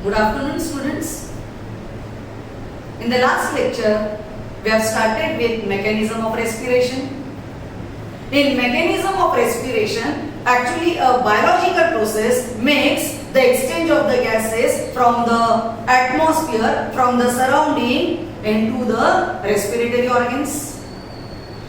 Good afternoon, students. In the last lecture, we have started with mechanism of respiration. In mechanism of respiration, actually a biological process makes the exchange of the gases from the atmosphere, from the surrounding into the respiratory organs.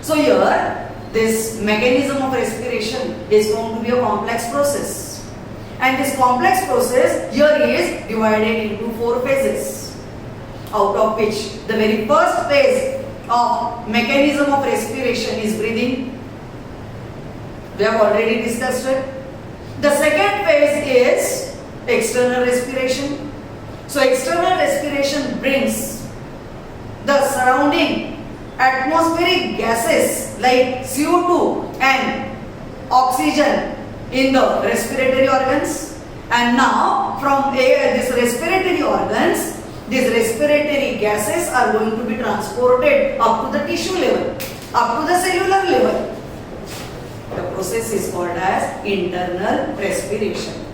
So here, this mechanism of respiration is going to be a complex process. And this complex process here is divided into 4 phases, out of which the very first phase of mechanism of respiration is breathing. We have already discussed it. The second phase is external respiration. So external respiration brings the surrounding atmospheric gases like CO2 and oxygen in the respiratory organs, and now from these respiratory organs, these respiratory gases are going to be transported up to the tissue level, up to the cellular level. The process is called as internal respiration.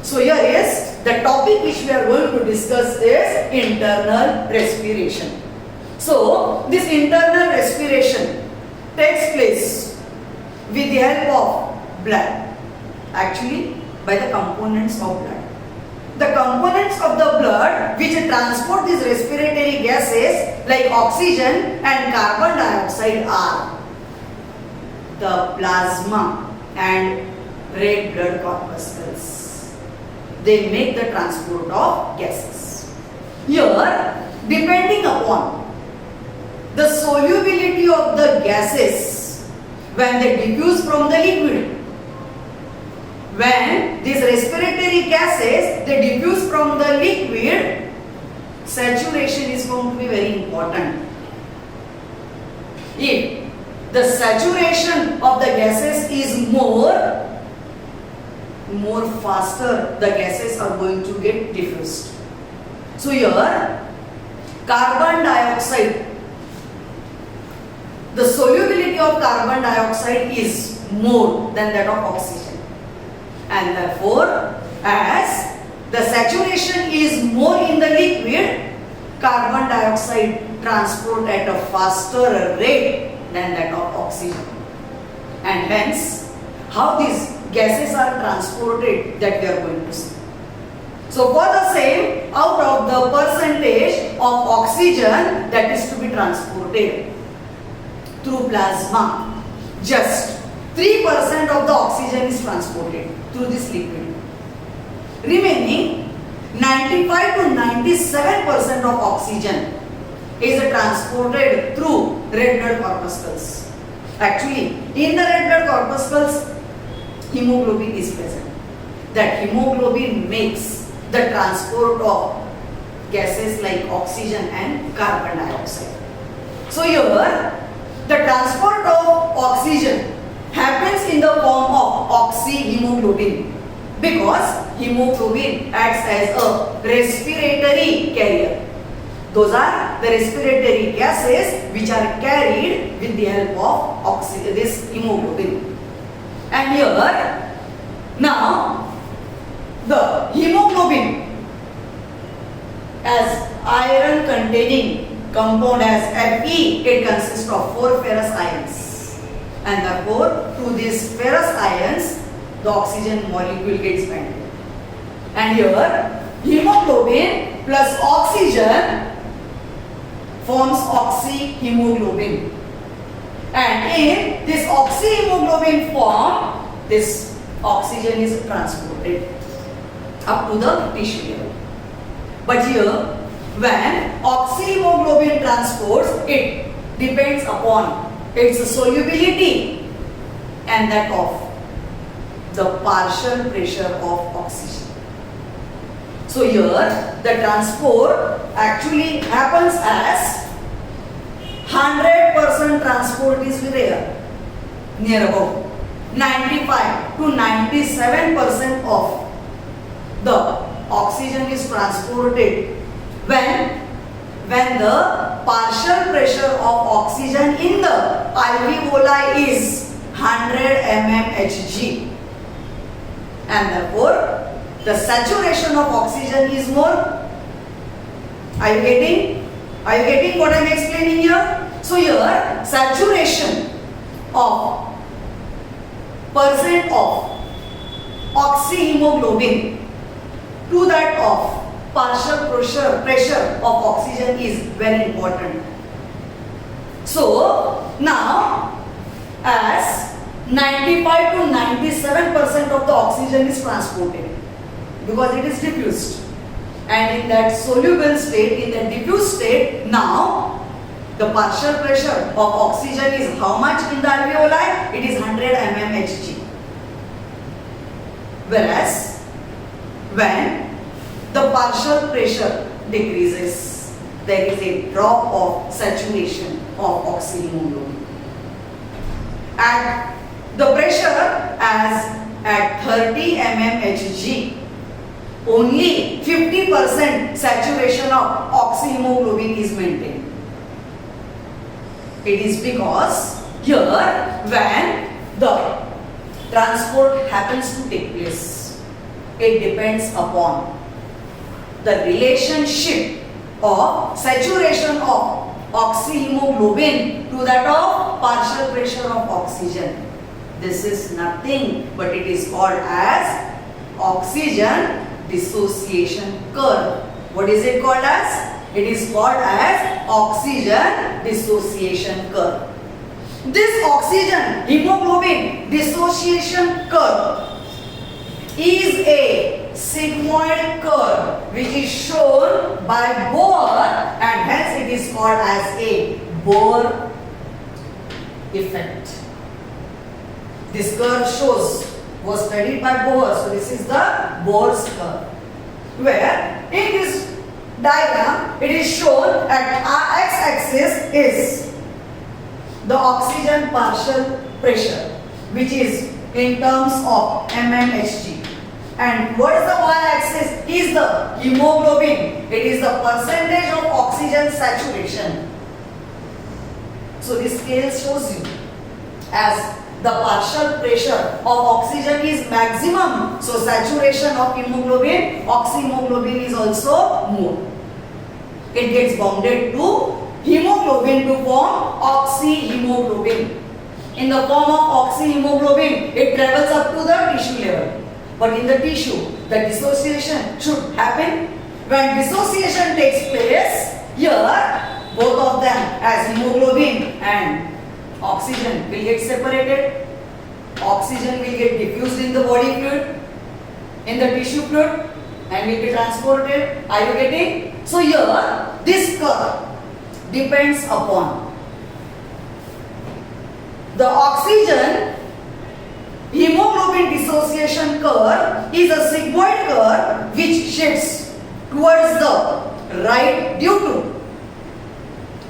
So here is the topic which we are going to discuss is internal respiration. So this internal respiration takes place with the help of blood. Actually, by the components of blood. The components of the blood which transport these respiratory gases like oxygen and carbon dioxide are the plasma and red blood corpuscles. They make the transport of gases. Here, depending upon the solubility of the gases when they diffuse from the liquid, when these respiratory gases they diffuse from the liquid, saturation is going to be very important. If the saturation of the gases is more faster the gases are going to get diffused. So here carbon dioxide, the solubility of carbon dioxide is more than that of oxygen. And therefore, as the saturation is more in the liquid, carbon dioxide transport at a faster rate than that of oxygen. And hence, how these gases are transported, that we are going to see. So for the same, out of the percentage of oxygen that is to be transported through plasma, just 3% of the oxygen is transported through this liquid. Remaining 95 to 97% of oxygen is transported through red blood corpuscles. Actually, in the red blood corpuscles, hemoglobin is present. That hemoglobin makes the transport of gases like oxygen and carbon dioxide. So here, the transport of oxygen happens in the form of oxyhemoglobin because hemoglobin acts as a respiratory carrier. Those are the respiratory gases which are carried with the help of this hemoglobin. And here, now the hemoglobin as iron containing compound as Fe, it consists of 4 ferrous ions. And therefore, to these ferrous ions, the oxygen molecule gets bound. And here, hemoglobin plus oxygen forms oxyhemoglobin. And in this oxyhemoglobin form, this oxygen is transported up to the tissue level. But here, when oxyhemoglobin transports, it depends upon its solubility and that of the partial pressure of oxygen. So here the transport actually happens as 100% transport is there, near about 95 to 97% of the oxygen is transported when the partial pressure of oxygen in the alveoli is 100 mmHg, and therefore the saturation of oxygen is more. Are you getting? Are you getting what I am explaining here? So here, saturation of percent of oxyhemoglobin to that of partial pressure of oxygen is very important. So now, as 95 to 97% of the oxygen is transported because it is diffused, and in that soluble state, in the diffused state, now the partial pressure of oxygen is how much in the alveoli? It is 100 mmHg. Whereas when the partial pressure decreases, there is a drop of saturation of oxyhemoglobin. At the pressure as at 30 mmHg, only 50% saturation of oxyhemoglobin is maintained. It is because here when the transport happens to take place, it depends upon the relationship of saturation of oxyhemoglobin to that of partial pressure of oxygen. This is nothing but it is called as oxygen dissociation curve. What is it called as? It is called as oxygen dissociation curve. This oxygen hemoglobin dissociation curve is a sigmoid curve which is shown by Bohr, and hence it is called as a Bohr effect. This curve was studied by Bohr, so this is the Bohr's curve, where in this diagram it is shown at our x-axis is the oxygen partial pressure, which is in terms of mmHg, and what is the y-axis? Is the hemoglobin. It is the percentage of oxygen saturation. So this scale shows you as the partial pressure of oxygen is maximum, so saturation of hemoglobin, oxyhemoglobin is also more. It gets bounded to hemoglobin to form oxyhemoglobin. In the form of oxyhemoglobin, it travels up to the tissue level. But in the tissue, the dissociation should happen. When dissociation takes place, here both of them as hemoglobin and oxygen will get separated. Oxygen will get diffused in the body fluid, in the tissue fluid, and will be transported. Are you getting? So here, this curve depends upon the oxygen hemoglobin dissociation curve is a sigmoid curve which shifts towards the right due to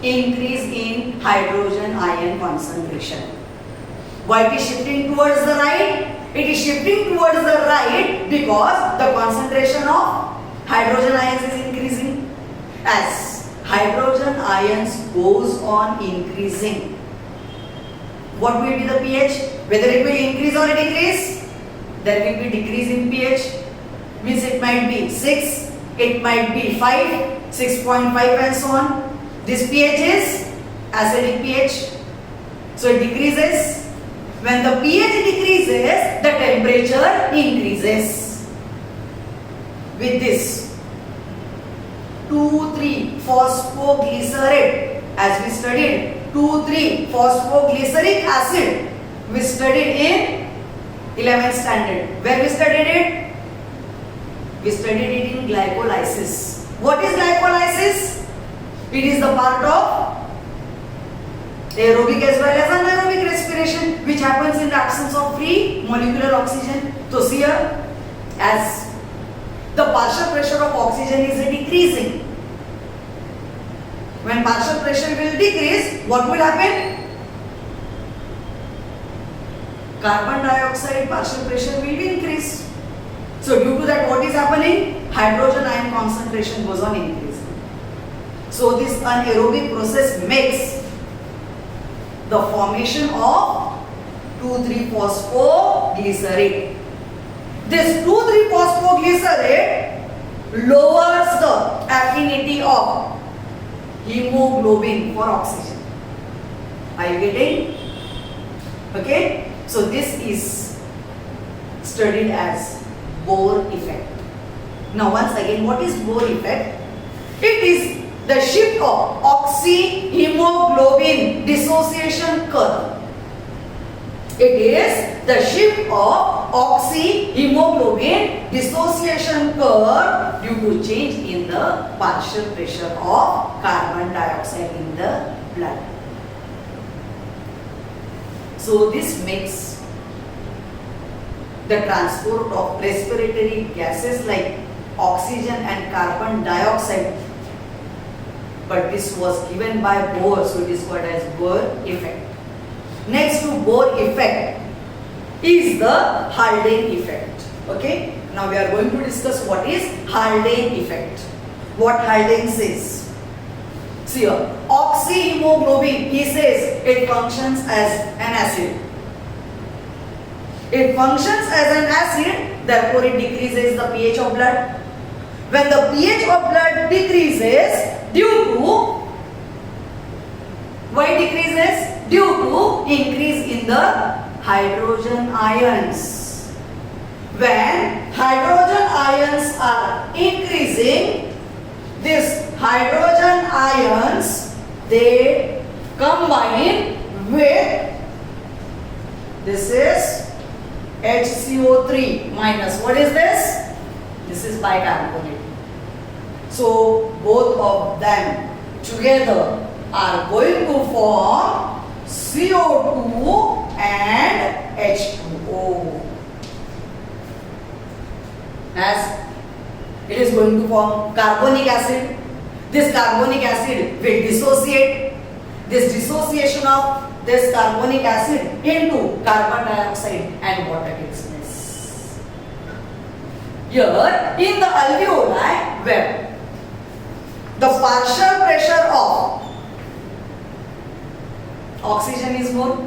increase in hydrogen ion concentration. Why it is shifting towards the right? It is shifting towards the right because the concentration of hydrogen ions is increasing. As hydrogen ions goes on increasing, what will be the pH? Whether it will increase or decrease? There will be decrease in pH. Means it might be 6, it might be 5, 6.5 and so on. This pH is acidic pH. So it decreases. When the pH decreases, the temperature increases. With this 2,3-phosphoglycerate, as we studied, 2,3-phosphoglyceric acid, we studied in 11th standard. Where we studied it? We studied it in glycolysis. What is glycolysis? It is the part of aerobic as well as anaerobic respiration which happens in the absence of free molecular oxygen. So here, as the partial pressure of oxygen is decreasing, when partial pressure will decrease, what will happen? Carbon dioxide partial pressure will be increased. So due to that, what is happening? Hydrogen ion concentration goes on increasing. So this anaerobic process makes the formation of 2,3-phosphoglycerate. This 2,3-phosphoglycerate lowers the affinity of hemoglobin for oxygen. Are you getting? Okay. So this is studied as Bohr effect. Now once again, what is Bohr effect? It is the shift of oxyhemoglobin dissociation curve. It is the shift of oxyhemoglobin dissociation curve due to change in the partial pressure of carbon dioxide in the blood. So this makes the transport of respiratory gases like oxygen and carbon dioxide, but this was given by Bohr, so it is called as Bohr effect. Next to Bohr effect is the Haldane effect. Okay, now we are going to discuss what is Haldane effect. What Haldane says. See here, oxyhemoglobin, he says it functions as an acid. It functions as an acid, therefore it decreases the pH of blood. When the pH of blood decreases due to, why decreases? Due to increase in the hydrogen ions. When hydrogen ions are increasing, these hydrogen ions, they combine with, this is HCO3 minus, what is this? This is bicarbonate. So both of them together are going to form CO2 and H2O. As it is going to form carbonic acid. This carbonic acid will dissociate. This dissociation of this carbonic acid into carbon dioxide and water takes place. Here in the alveoli, where the partial pressure of oxygen is more,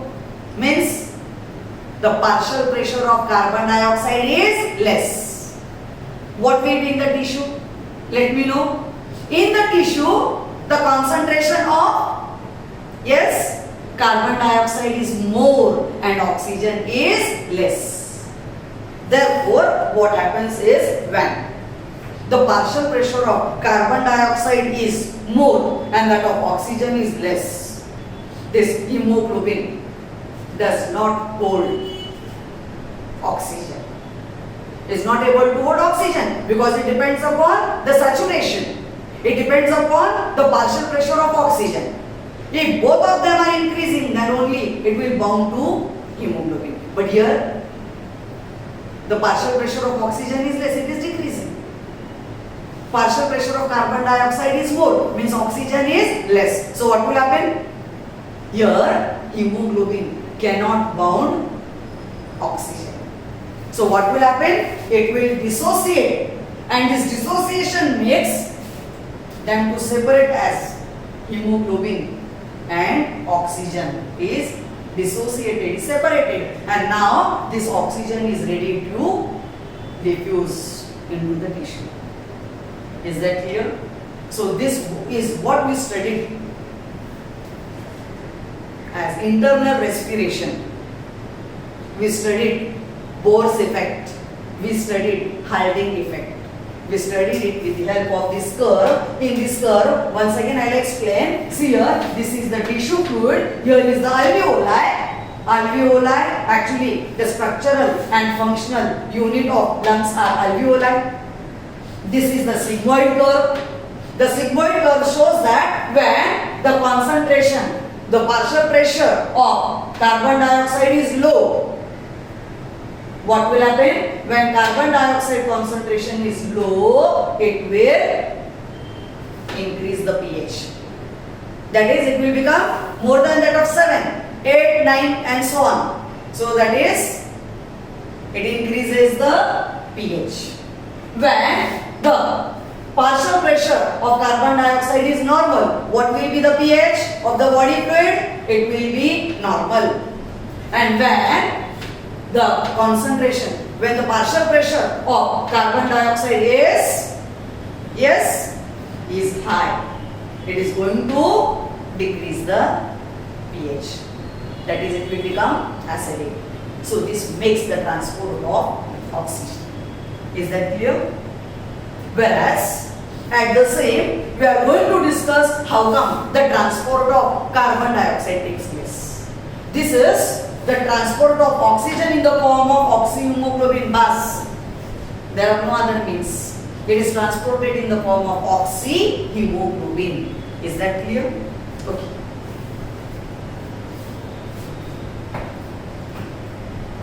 means the partial pressure of carbon dioxide is less. What will be in the tissue? Let me know. In the tissue, the concentration of, yes, carbon dioxide is more and oxygen is less. Therefore, what happens is when the partial pressure of carbon dioxide is more and that of oxygen is less, this hemoglobin does not hold oxygen. It is not able to hold oxygen because it depends upon the saturation. It depends upon the partial pressure of oxygen. If both of them are increasing, then only it will bound to hemoglobin. But here, the partial pressure of oxygen is less, it is decreasing. Partial pressure of carbon dioxide is more, means oxygen is less. So what will happen? Here, hemoglobin cannot bound oxygen. So what will happen? It will dissociate, and this dissociation makes them to separate as hemoglobin and oxygen is dissociated, separated, and now this oxygen is ready to diffuse into the tissue. Is that clear? So this is what we studied as internal respiration. We studied Bohr's effect. We studied Haldane effect. We studied it with the help of this curve. In this curve, once again I will explain. See here, this is the tissue fluid. Here is the alveoli. Alveoli, actually the structural and functional unit of lungs are alveoli. This is the sigmoid curve. The sigmoid curve shows that when the concentration, the partial pressure of carbon dioxide is low, what will happen? When carbon dioxide concentration is low, it will increase the pH. That is, it will become more than that of 7, 8, 9 and so on. So that is, it increases the pH. When the partial pressure of carbon dioxide is normal, what will be the pH of the body fluid? It will be normal. And when the concentration, when the partial pressure of carbon dioxide is high, it is going to decrease the pH. That is, it will become acidic. So this makes the transport of oxygen. Is that clear? Whereas at the same, we are going to discuss how come the transport of carbon dioxide takes place. This is the transport of oxygen in the form of oxyhemoglobin base. There are no other means. It is transported in the form of oxyhemoglobin. Is that clear? Okay.